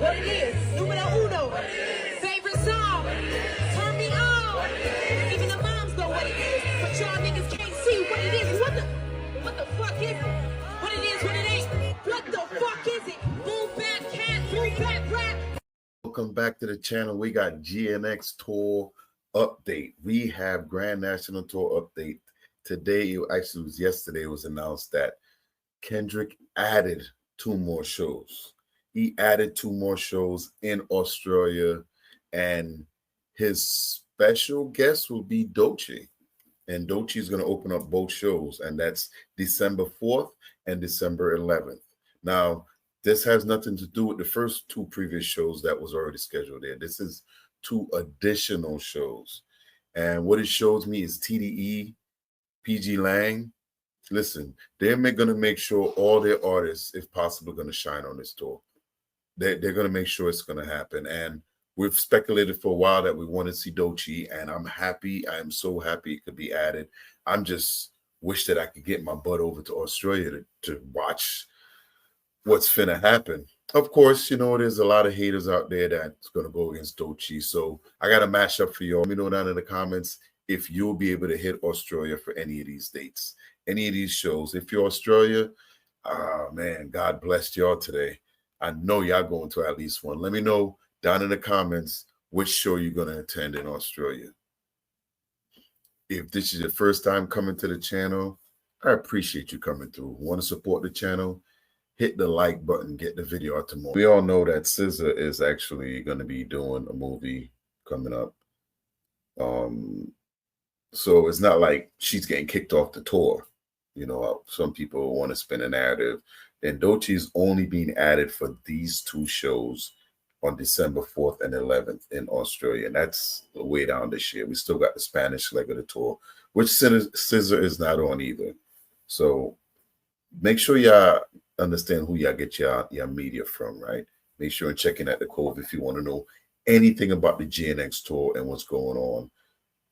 What it is? Numero uno. Favorite song. Turn me on. Even the moms know what it is, but y'all niggas can't see what it is. What the fuck is it? What it is, what it ain't. What the fuck is it? Boom bap cat, boom bap rap. Welcome back to the channel. We got GNX tour update. We have Grand National Tour update. Today, actually it was yesterday, it was announced that Kendrick added 2 more shows. He added 2 more shows in Australia, and his special guest will be Doechii. And Doechii is going to open up both shows, and that's December 4th and December 11th. Now, this has nothing to do with the first 2 previous shows that was already scheduled there. This is 2 additional shows. And what it shows me is TDE, PG Lang. Listen, they're going to make sure all their artists, if possible, going to shine on this tour. They're going to make sure it's going to happen. And we've speculated for a while that we want to see Doechii, and I'm happy. I am so happy it could be added. I'm just wish that I could get my butt over to Australia to watch what's finna happen. Of course, you know, there's a lot of haters out there that's going to go against Doechii. So I got a mashup for y'all. Let me know down in the comments if you'll be able to hit Australia for any of these dates, any of these shows. If you're Australia, man, God bless y'all today. I know y'all going to at least one. Let me know down in the comments which show you're going to attend in Australia. If this is your first time coming to the channel, I appreciate you coming through. Want to support the channel? Hit the like button, get the video out tomorrow. We all know that SZA is actually going to be doing a movie coming up. So it's not like she's getting kicked off the tour. You know, some people want to spin a narrative. And Doechii is only being added for these 2 shows on December 4th and 11th in Australia. And that's way down this year. We still got the Spanish leg of the tour, which SZA is not on either. So make sure y'all understand who y'all get your media from, right? Make sure and check in at the Cove if you want to know anything about the GNX tour and what's going on.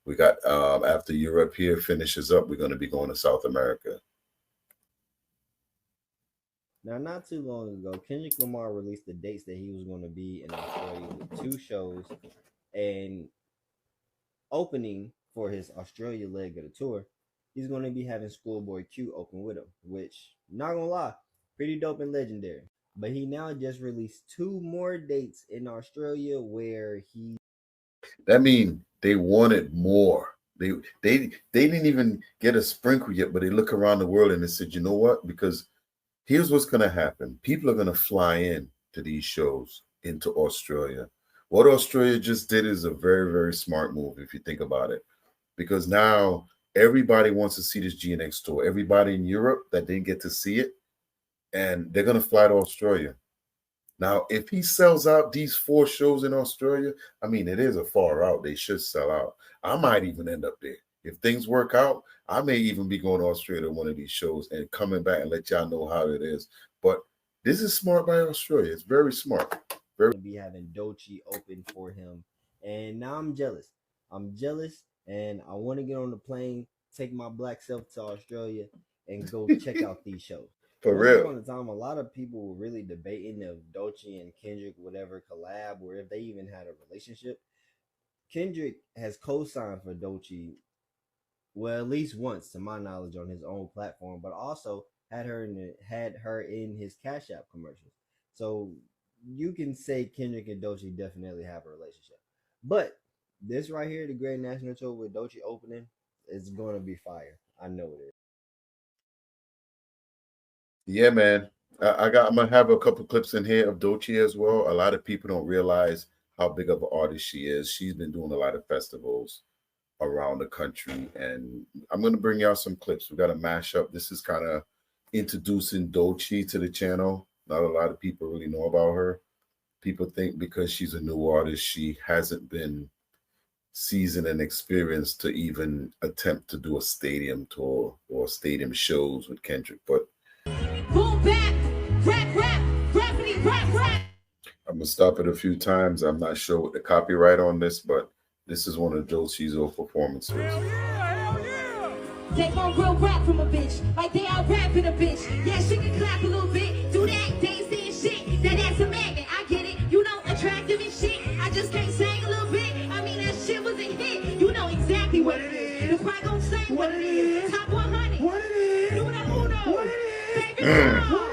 We got, after Europe here finishes up, we're going to be going to South America. Now, not too long ago, Kendrick Lamar released the dates that he was going to be in Australia with 2 shows, and opening for his Australia leg of the tour, he's going to be having Schoolboy Q open with him, which, not going to lie, pretty dope and legendary. But he now just released 2 more dates in Australia where he... That means they wanted more. They didn't even get a sprinkle yet, but they look around the world and they said, you know what? Because here's what's going to happen. People are going to fly in to these shows into Australia. What Australia just did is a very, very smart move if you think about it. Because now everybody wants to see this GNX tour. Everybody in Europe that didn't get to see it, and they're going to fly to Australia. Now, if he sells out these 4 shows in Australia, I mean, it is a far out. They should sell out. I might even end up there. If things work out, I may even be going to Australia to one of these shows and coming back and let y'all know how it is. But this is smart by Australia. It's very smart. Very be having Doechii open for him. And now I'm jealous. I'm jealous, and I want to get on the plane, take my black self to Australia, and go check out these shows. For real. Once upon a time, a lot of people were really debating if Doechii and Kendrick would ever collab or if they even had a relationship. Kendrick has co-signed for Doechii, well, at least once, to my knowledge, on his own platform, but also had her in his Cash App commercials. So you can say Kendrick and Doechii definitely have a relationship. But this right here, the Grand National Tour with Doechii opening, is going to be fire. I know it is. Yeah, man. I'm gonna have a couple clips in here of Doechii as well. A lot of people don't realize how big of an artist she is. She's been doing a lot of festivals around the country, and I'm gonna bring y'all some clips. We got a mashup. This is kind of introducing Doechii to the channel. Not a lot of people really know about her. People think because she's a new artist, she hasn't been seasoned and experienced to even attempt to do a stadium tour or stadium shows with Kendrick, but Boom bap, rap, rappity, rap. I'm gonna stop it a few times. I'm not sure what the copyright on this, but this is one of Doechii's old performances. Hell yeah. They gon' real rap from a bitch, like they are rapping a bitch. Yeah, she can clap a little bit, do that, they ain't saying shit. That's a magnet, I get it. You know what it is. Top 100. What it is. Numero uno. What it is. Favorite song.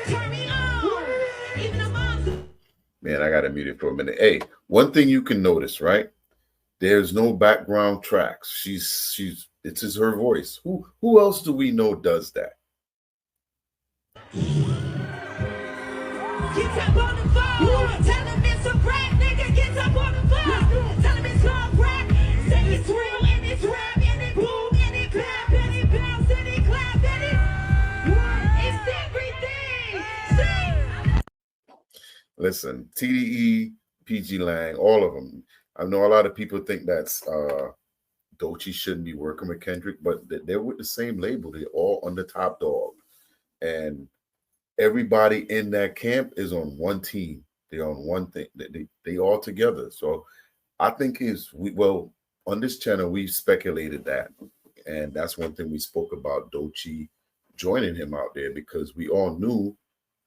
Turn me on. Even the moms. Man, I got to mute it for a minute. Hey, one thing you can notice, right? There's no background tracks. It's just her voice. Who else do we know does that? Get up on the phone. Tell him it's a rap, nigga. Get up on the phone. Tell him it's all rap. Say it's real and it's rap and it boom and it clap and it bounce and it clap and it's everything. Sing. Listen, TDE, PG Lang, all of them. I know a lot of people think that's Doechii shouldn't be working with Kendrick, but they're with the same label. They're all under Top Dog. And everybody in that camp is on one team. They're on one thing. They all together. So I think on this channel, we speculated that. And that's one thing we spoke about Doechii joining him out there, because we all knew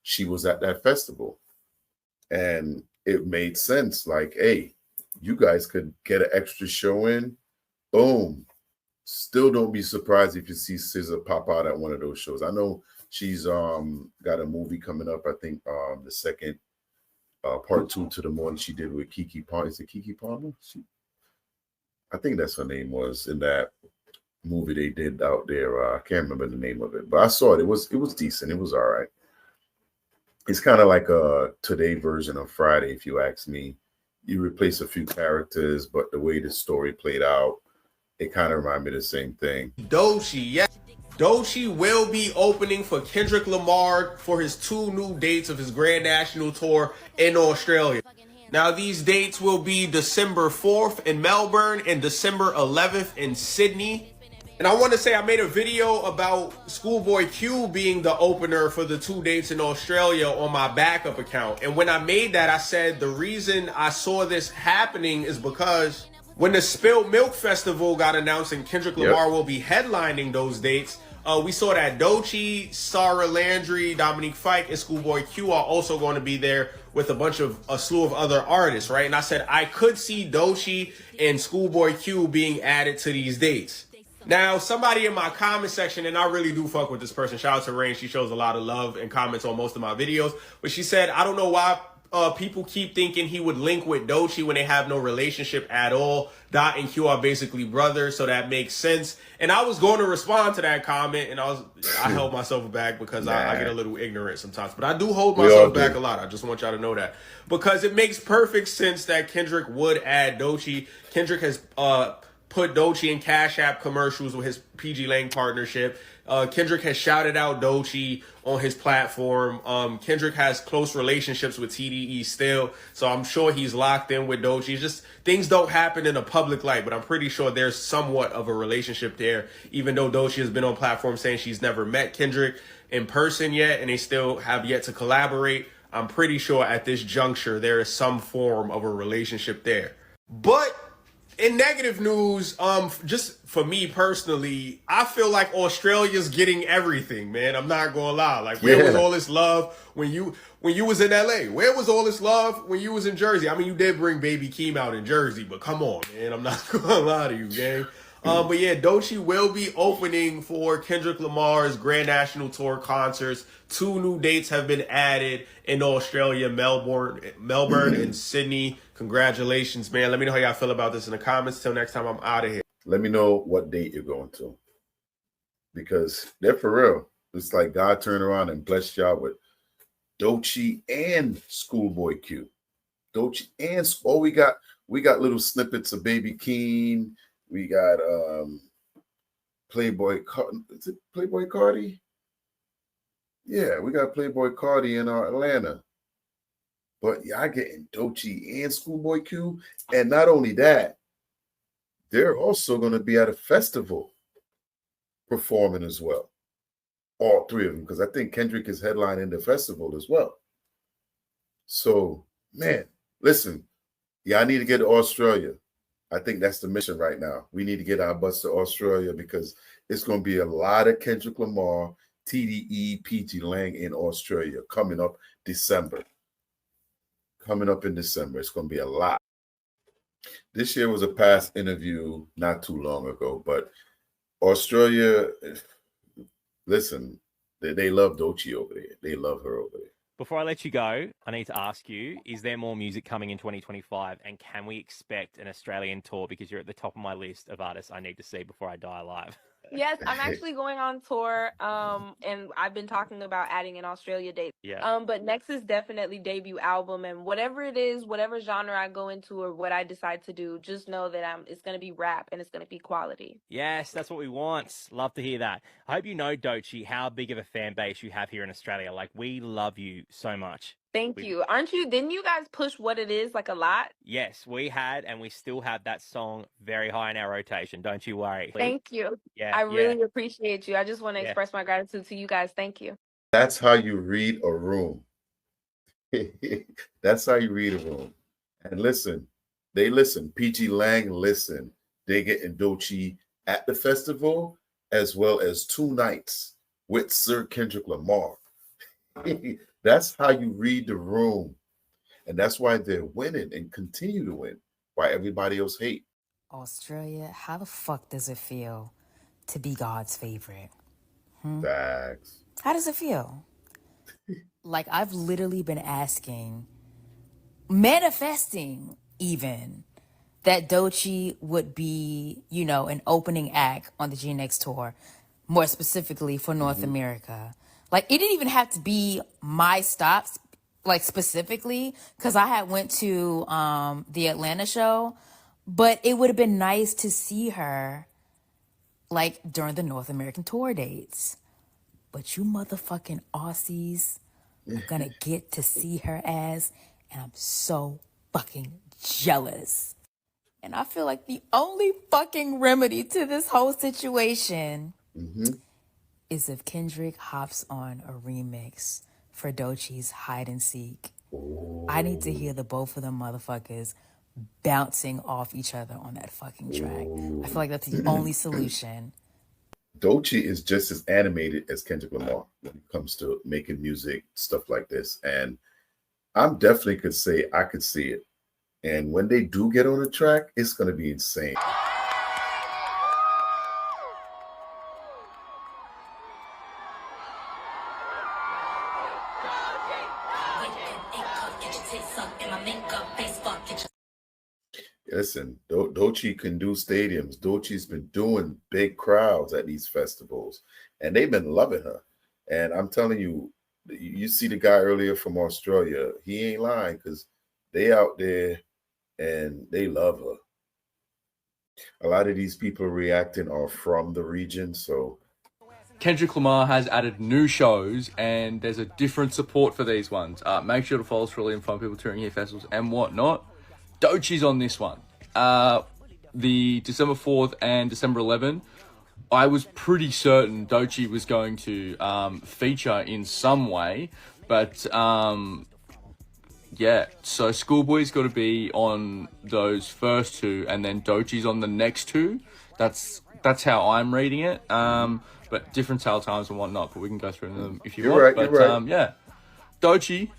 she was at that festival. And it made sense. Like, hey, you guys could get an extra show in. Boom. Still don't be surprised if you see SZA pop out at one of those shows. I know she's got a movie coming up. I think the second part 2 to the one she did with Keke Palmer. Is it Keke Palmer? I think that's her name was in that movie they did out there. I can't remember the name of it, but I saw it. It was decent. It was all right. It's kind of like a Today version of Friday, if you ask me. You replace a few characters, but the way the story played out, it kind of reminded me of the same thing. Doechii, yes. Doechii will be opening for Kendrick Lamar for his 2 new dates of his Grand National Tour in Australia. Now, these dates will be December 4th in Melbourne and December 11th in Sydney. And I want to say I made a video about Schoolboy Q being the opener for the 2 dates in Australia on my backup account. And when I made that, I said the reason I saw this happening is because when the Spilled Milk Festival got announced and Kendrick Lamar will be headlining those dates, we saw that Doechii, Sarah Landry, Dominique Fike, and Schoolboy Q are also going to be there with a slew of other artists, right? And I said I could see Doechii and Schoolboy Q being added to these dates. Now, somebody in my comment section, and I really do fuck with this person, shout out to Rain, she shows a lot of love and comments on most of my videos, but she said, I don't know why people keep thinking he would link with Doechii when they have no relationship at all. Dot and Q are basically brothers, so that makes sense. And I was going to respond to that comment, and I held myself back because I get a little ignorant sometimes. But I do hold myself back a lot. I just want y'all to know that. Because it makes perfect sense that Kendrick would add Doechii. Kendrick has put Doechii in Cash App commercials with his PG Lang partnership. Kendrick has shouted out Doechii on his platform. Kendrick has close relationships with TDE still, so I'm sure he's locked in with Doechii. Just things don't happen in a public light, but I'm pretty sure there's somewhat of a relationship there, even though Doechii has been on platform saying she's never met Kendrick in person yet, and they still have yet to collaborate. I'm pretty sure at this juncture there is some form of a relationship there. But in negative news, just for me personally, I feel like Australia's getting everything, man. I'm not gonna lie. Like, where was all this love when you was in LA? Where was all this love when you was in Jersey? I mean, you did bring Baby Keem out in Jersey, but come on, man. I'm not gonna lie to you, gang. But yeah, Doechii will be opening for Kendrick Lamar's Grand National Tour concerts. 2 new dates have been added in Australia, Melbourne and Sydney. Congratulations, man. Let me know how y'all feel about this in the comments. Till next time, I'm out of here. Let me know what date you're going to, because they're for real. It's like God turned around and blessed y'all with Doechii and Schoolboy Q. Doechii and we got little snippets of Baby Keem. We got Playboy. Is it Playboy Cardi? Yeah, we got Playboy Cardi in Atlanta. But y'all getting Doechii and Schoolboy Q. And not only that, they're also going to be at a festival performing as well. All 3 of them, because I think Kendrick is headlining the festival as well. So, man, listen, y'all need to get to Australia. I think that's the mission right now. We need to get our butts to Australia, because it's going to be a lot of Kendrick Lamar, TDE, PG Lang in Australia coming up December. Coming up in December. It's going to be a lot. This year was a past interview not too long ago, but Australia, listen, they love Doechii over there. They love her over there. Before I let you go, I need to ask you, is there more music coming in 2025? And can we expect an Australian tour? Because you're at the top of my list of artists I need to see before I die alive. Yes, I'm actually going on tour. And I've been talking about adding an Australia date. Yeah. But next is definitely debut album, and whatever it is, whatever genre I go into or what I decide to do, just know that it's gonna be rap and it's gonna be quality. Yes, that's what we want. Love to hear that. I hope you know, Doechii, how big of a fan base you have here in Australia. Like, we love you so much. Thank you. Didn't you guys push What It Is like a lot? Yes, we had, and we still have that song very high in our rotation. Don't you worry. Thank you. Yeah, I really appreciate you. I just want to express my gratitude to you guys. Thank you. That's how you read a room. That's how you read a room. And listen, they listen. PG Lang listen. They get Doechii at the festival, as well as 2 nights with Sir Kendrick Lamar. That's how you read the room. And that's why they're winning and continue to win, why everybody else hate. Australia, how the fuck does it feel to be God's favorite? Facts. How does it feel? Like, I've literally been asking, manifesting even, that Doechii would be, you know, an opening act on the GNX tour, more specifically for North America. Like, it didn't even have to be my stops, like, specifically, because I had went to the Atlanta show, but it would have been nice to see her, like, during the North American tour dates. But you motherfucking Aussies are gonna get to see her ass, and I'm so fucking jealous. And I feel like the only fucking remedy to this whole situation is if Kendrick hops on a remix for Doechii's Hide and Seek. I need to hear the both of them motherfuckers bouncing off each other on that fucking track. I feel like that's the only solution. Doechii is just as animated as Kendrick Lamar when it comes to making music, stuff like this. And I'm definitely could say I could see it. And when they do get on the track, it's going to be insane. Listen, Doechii can do stadiums. Doechii's been doing big crowds at these festivals, and they've been loving her. And I'm telling you, you see the guy earlier from Australia, he ain't lying, because they out there and they love her. A lot of these people reacting are from the region, so Kendrick Lamar has added new shows, and there's a different support for these ones. Make sure to follow us for really fun people touring here, festivals and whatnot. Doechii's on this one. The December 4th and December 11th, I was pretty certain Doechii was going to feature in some way, but yeah, so Schoolboy's got to be on those first 2, and then Doechii's on the next 2. That's how I'm reading it. But different sale times and whatnot, but we can go through them if you want. Right, but you're right. Yeah, Doechii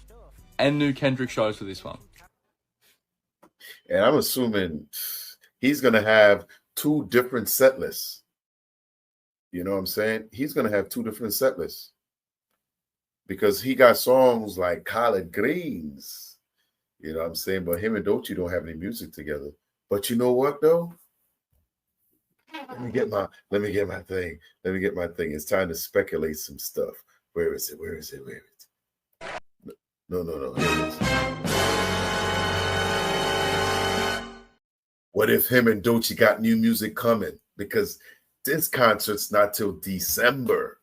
and new Kendrick shows for this one. And I'm assuming he's going to have 2 different set lists. You know what I'm saying? He's going to have 2 different set lists. Because he got songs like Collard Greens. You know what I'm saying? But him and Doechii don't have any music together. But you know what, though? Let me get my thing. It's time to speculate some stuff. Where is it? No. Here it is. What if him and Doechii got new music coming? Because this concert's not till December,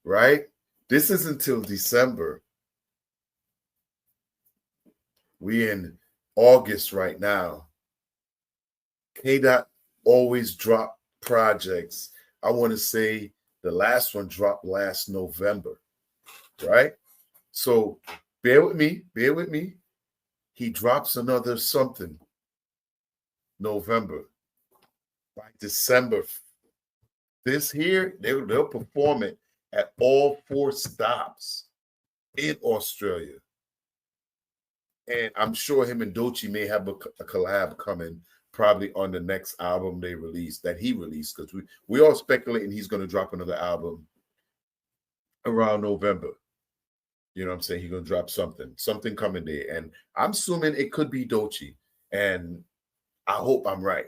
right? This isn't till December. We in August right now. K-Dot always drop projects. I want to say the last one dropped last November, right? So bear with me. He drops another something November. By December, this here, they'll perform it at all 4 stops in Australia. And I'm sure him and Doechii may have a collab coming probably on the next album they release, that he released, because we all speculating he's going to drop another album around November. You know what I'm saying? He's going to drop something coming there. And I'm assuming it could be Doechii. And I hope I'm right.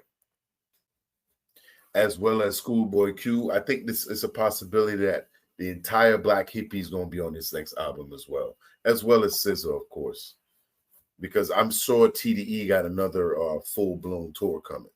As well as Schoolboy Q. I think this is a possibility that the entire Black Hippie is going to be on this next album as well as SZA, of course. Because I'm sure TDE got another full-blown tour coming.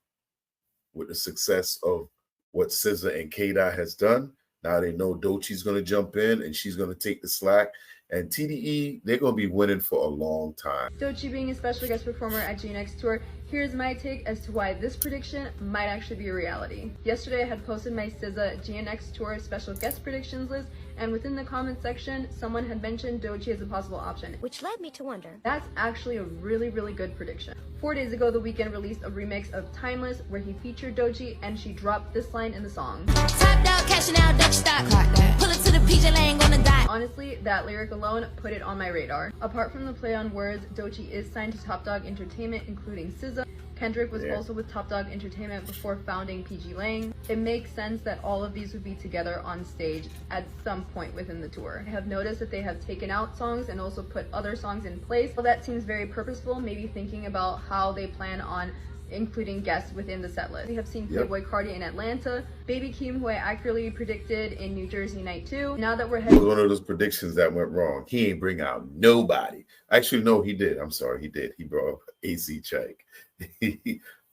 With the success of what SZA and K-Dot has done, now they know Doechii's going to jump in and she's going to take the slack. And TDE, they're going to be winning for a long time. Doechii being a special guest performer at GNX Tour, here's my take as to why this prediction might actually be a reality. Yesterday I had posted my SZA GNX Tour special guest predictions list, and within the comment section, someone had mentioned Doechii as a possible option. Which led me to wonder. That's actually a really, really good prediction. 4 days ago, The Weeknd released a remix of Timeless where he featured Doechii, and she dropped this line in the song. Top dog cashing out, Dutch stock. Pull it to the PJ Lane, gonna die. Honestly, that lyric alone put it on my radar. Apart from the play on words, Doechii is signed to Top Dog Entertainment, including SZA. Kendrick was also with Top Dog Entertainment before founding PG Lang. It makes sense that all of these would be together on stage at some point within the tour. I have noticed that they have taken out songs and also put other songs in place. Well, that seems very purposeful, maybe thinking about how they plan on including guests within the set list. We have seen Playboi Carti in Atlanta, Baby Keem, who I accurately predicted in New Jersey Night 2. Now that we're heading— It was one of those predictions that went wrong. He ain't bring out nobody. Actually, no, he did. I'm sorry, he did. He brought up AC Check.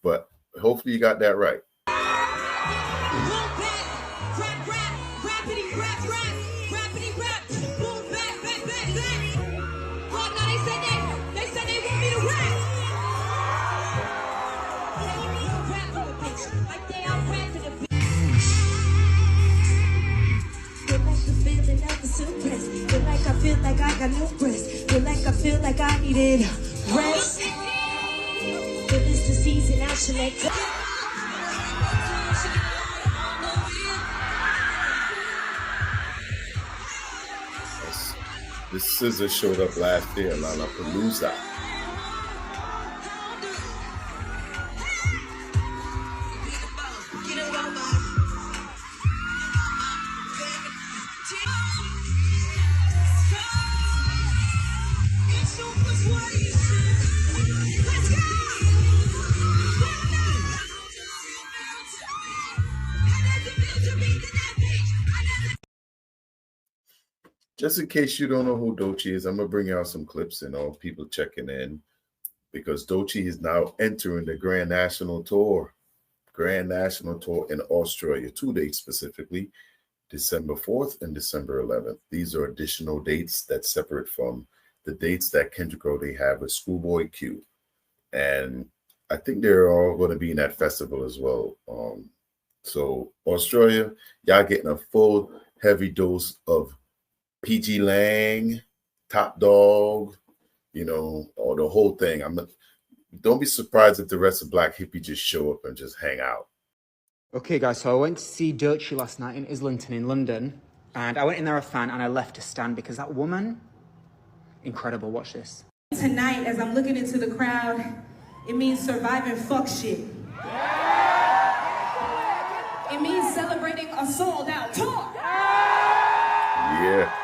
But hopefully you got that right. Feel like I feel like I got no breath. Feel like I feel like I needed rest. Feel this the season I should let go. This SZA showed up last year, Lollapalooza. Just in case you don't know who Doechii is, I'm going to bring out some clips and all people checking in, because Doechii is now entering the Grand National Tour. Grand National Tour in Australia, 2 dates specifically, December 4th and December 11th. These are additional dates that's separate from the dates that Kendrick already have with Schoolboy Q. And I think they're all going to be in that festival as well. So Australia, y'all getting a full heavy dose of PG Lang, Top Dog, you know, or the whole thing. Don't be surprised if the rest of Black Hippie just show up and just hang out. Okay, guys, so I went to see Doechii last night in Islington in London, and I went in there a fan, and I left a stand because that woman, incredible. Watch this. Tonight, as I'm looking into the crowd, it means surviving fuck shit. It means celebrating a sold-out tour. Yeah.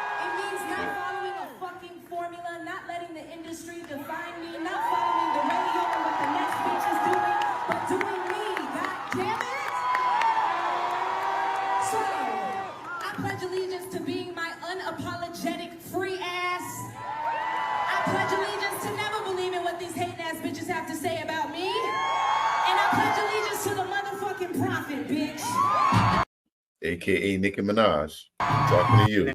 AKA Nicki Minaj, talking to you.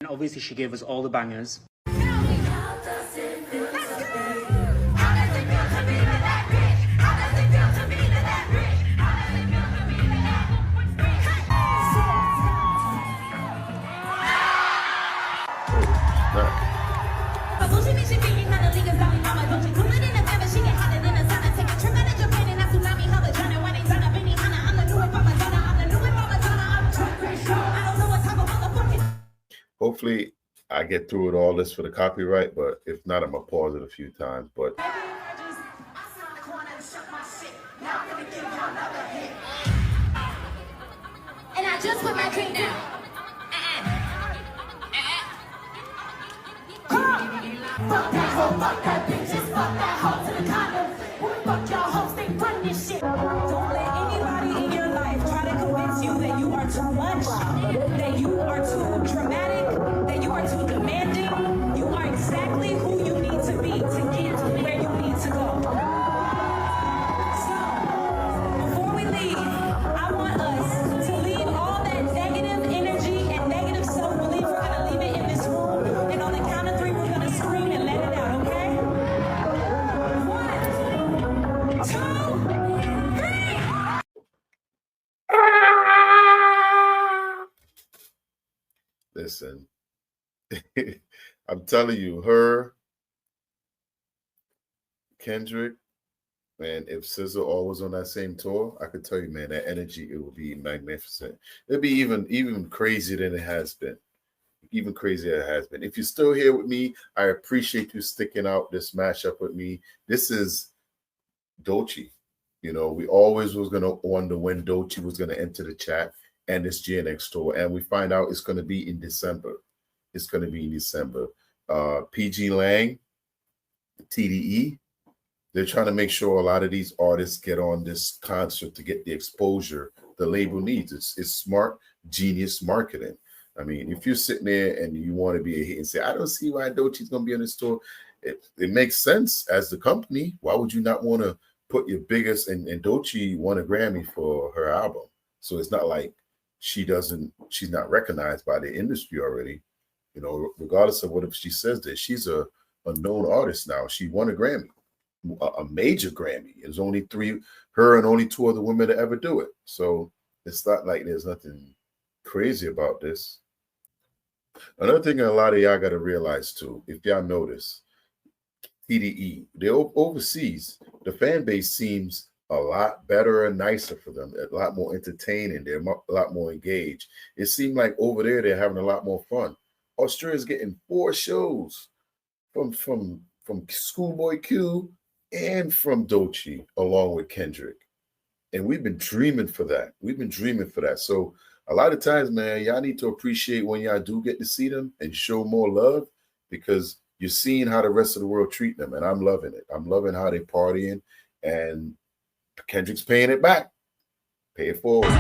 And obviously she gave us all the bangers. Hopefully I get through it all this for the copyright, but if not, I'm gonna pause it a few times. But I just want to shut my shit. Now just put my drink down. Fuck that hoe, fuck that bitch, just fuck that hoe to the condom. Fuck y'all hoes, they run this shit. Don't let anybody in your life try to convince you that you are too much, that you are too dramatic, that you are too demanding. You are exactly who you need to be to get where you need to go. So, before we leave, I want us to leave all that negative energy and negative self-belief. We're going to leave it in this room, and on the count of 3, we're going to scream and let it out, okay? 1, 2, 3. Listen, I'm telling you, her, Kendrick, man, if SZA all was on that same tour, I could tell you, man, that energy, it would be magnificent. It'd be even crazier than it has been. Even crazier than it has been. If you're still here with me, I appreciate you sticking out this matchup with me. This is Doechii. You know, we always was going to wonder when Doechii was going to enter the chat and this GNX tour. And we find out it's going to be in December. It's going to be in December. PG Lang, TDE, they're trying to make sure a lot of these artists get on this concert to get the exposure the label needs. It's smart, genius marketing. I mean, if you're sitting there and you want to be a hit and say, I don't see why Doechii's going to be on this tour, it makes sense as the company. Why would you not want to put your biggest, and Doechii won a Grammy for her album. So it's not like she's not recognized by the industry already. You know, regardless of what if she says that, she's a known artist now. She won a Grammy, a major Grammy. There's only 3, her and only 2 other women to ever do it. So it's not like there's nothing crazy about this. Another thing a lot of y'all got to realize too, if y'all notice, TDE, they're overseas. The fan base seems a lot better and nicer for them, a lot more entertaining. They're a lot more engaged. It seemed like over there they're having a lot more fun. Australia's getting 4 shows from Schoolboy Q and from Doechii, along with Kendrick. And we've been dreaming for that. We've been dreaming for that. So a lot of times, man, y'all need to appreciate when y'all do get to see them and show more love, because you're seeing how the rest of the world treat them. And I'm loving it. I'm loving how they're partying, and Kendrick's paying it back. Pay it forward.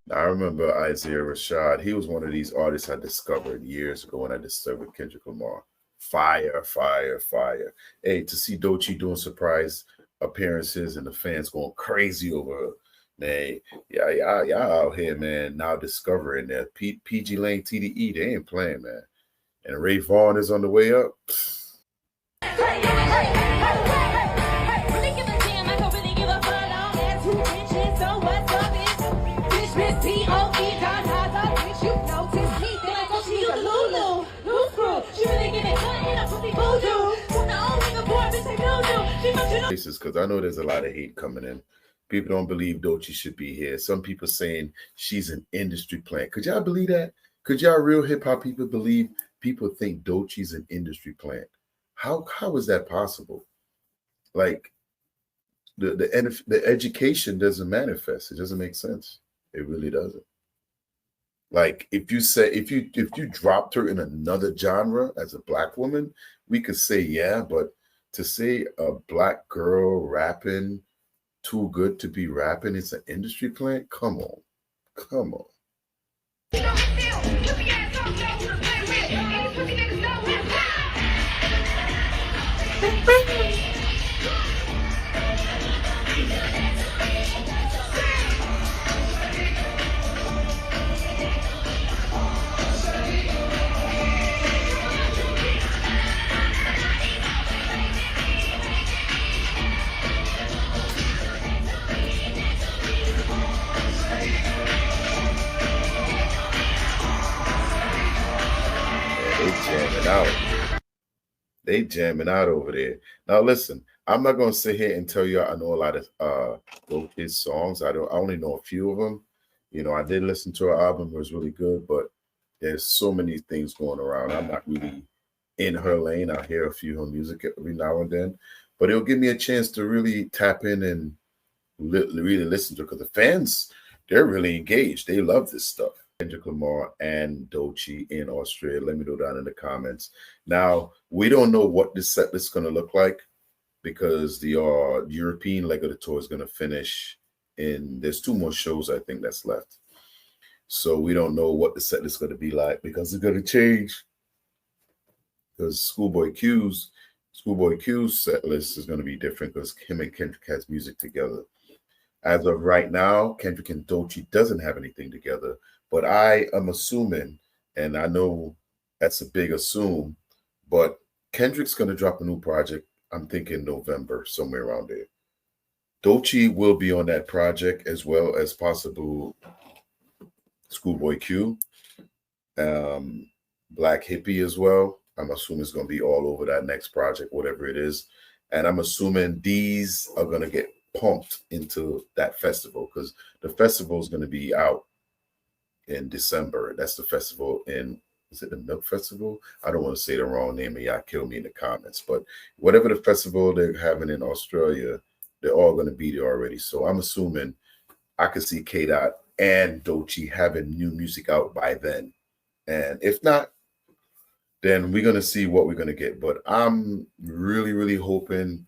I remember Isaiah Rashad. He was one of these artists I discovered years ago when I discovered Kendrick Lamar. Fire, fire, fire. Hey, to see Doechii doing surprise appearances and the fans going crazy over her. Man, y'all out here, man, now discovering that PG Lang, TDE, they ain't playing, man. And Ray Vaughn is on the way up. Because I know there's a lot of hate coming in. People don't believe Doechii should be here. Some people saying she's an industry plant. Could y'all believe that? Could y'all real hip hop people believe people think Doechii's an industry plant? How is that possible? Like the education doesn't manifest. It doesn't make sense. It really doesn't. Like if you dropped her in another genre as a Black woman, we could say yeah, but to say a Black girl rapping too good to be rapping, it's an industry plant? Come on. Come on. They jamming out. They jamming out over there. Now listen, I'm not gonna sit here and tell you I know a lot of his songs. I only know a few of them. You know, I did listen to her album, it was really good, but there's so many things going around. I'm not really in her lane. I hear a few of her music every now and then, but it'll give me a chance to really tap in and really listen to it because the fans, they're really engaged. They love this stuff. Kendrick Lamar and Doechii in Australia. Let me know down in the comments. Now, we don't know what this set list is going to look like because the European leg of the tour is going to finish there's 2 more shows I think that's left. So we don't know what the set list is going to be like because it's going to change. Because Schoolboy Q's set list is going to be different because him and Kendrick has music together. As of right now, Kendrick and Doechii doesn't have anything together, but I am assuming, and I know that's a big assume, but Kendrick's going to drop a new project. I'm thinking November, somewhere around there. Doechii will be on that project as well as possible Schoolboy Q, Black Hippie as well. I'm assuming it's going to be all over that next project, whatever it is. And I'm assuming these are going to get pumped into that festival because the festival is going to be out in December. That's the festival is it the Milk Festival? I don't want to say the wrong name and y'all kill me in the comments, but whatever the festival they're having in Australia, they're all going to be there already. So I'm assuming I could see K-Dot and Doechii having new music out by then. And if not, then we're going to see what we're going to get. But I'm really, really hoping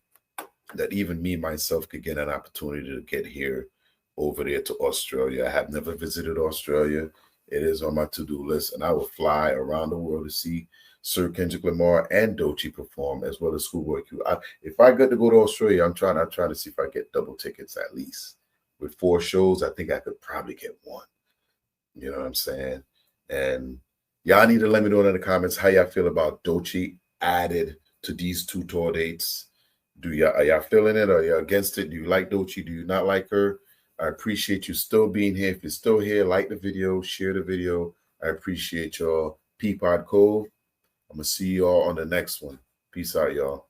that even me, myself, could get an opportunity to get here over there to Australia. I have never visited Australia. It is on my to-do list, and I will fly around the world to see Sir Kendrick Lamar and Doechii perform, as well as Schoolboy Q. If I get to go to Australia, I'm trying to see if I get double tickets at least. With 4 shows, I think I could probably get 1. You know what I'm saying? And y'all need to let me know in the comments how y'all feel about Doechii added to these 2 tour dates. Are y'all feeling it? Are y'all against it? Do you like Doechii? Do you not like her? I appreciate you still being here. If you're still here, like the video, share the video. I appreciate y'all. Peapod Cove. I'm going to see y'all on the next one. Peace out, y'all.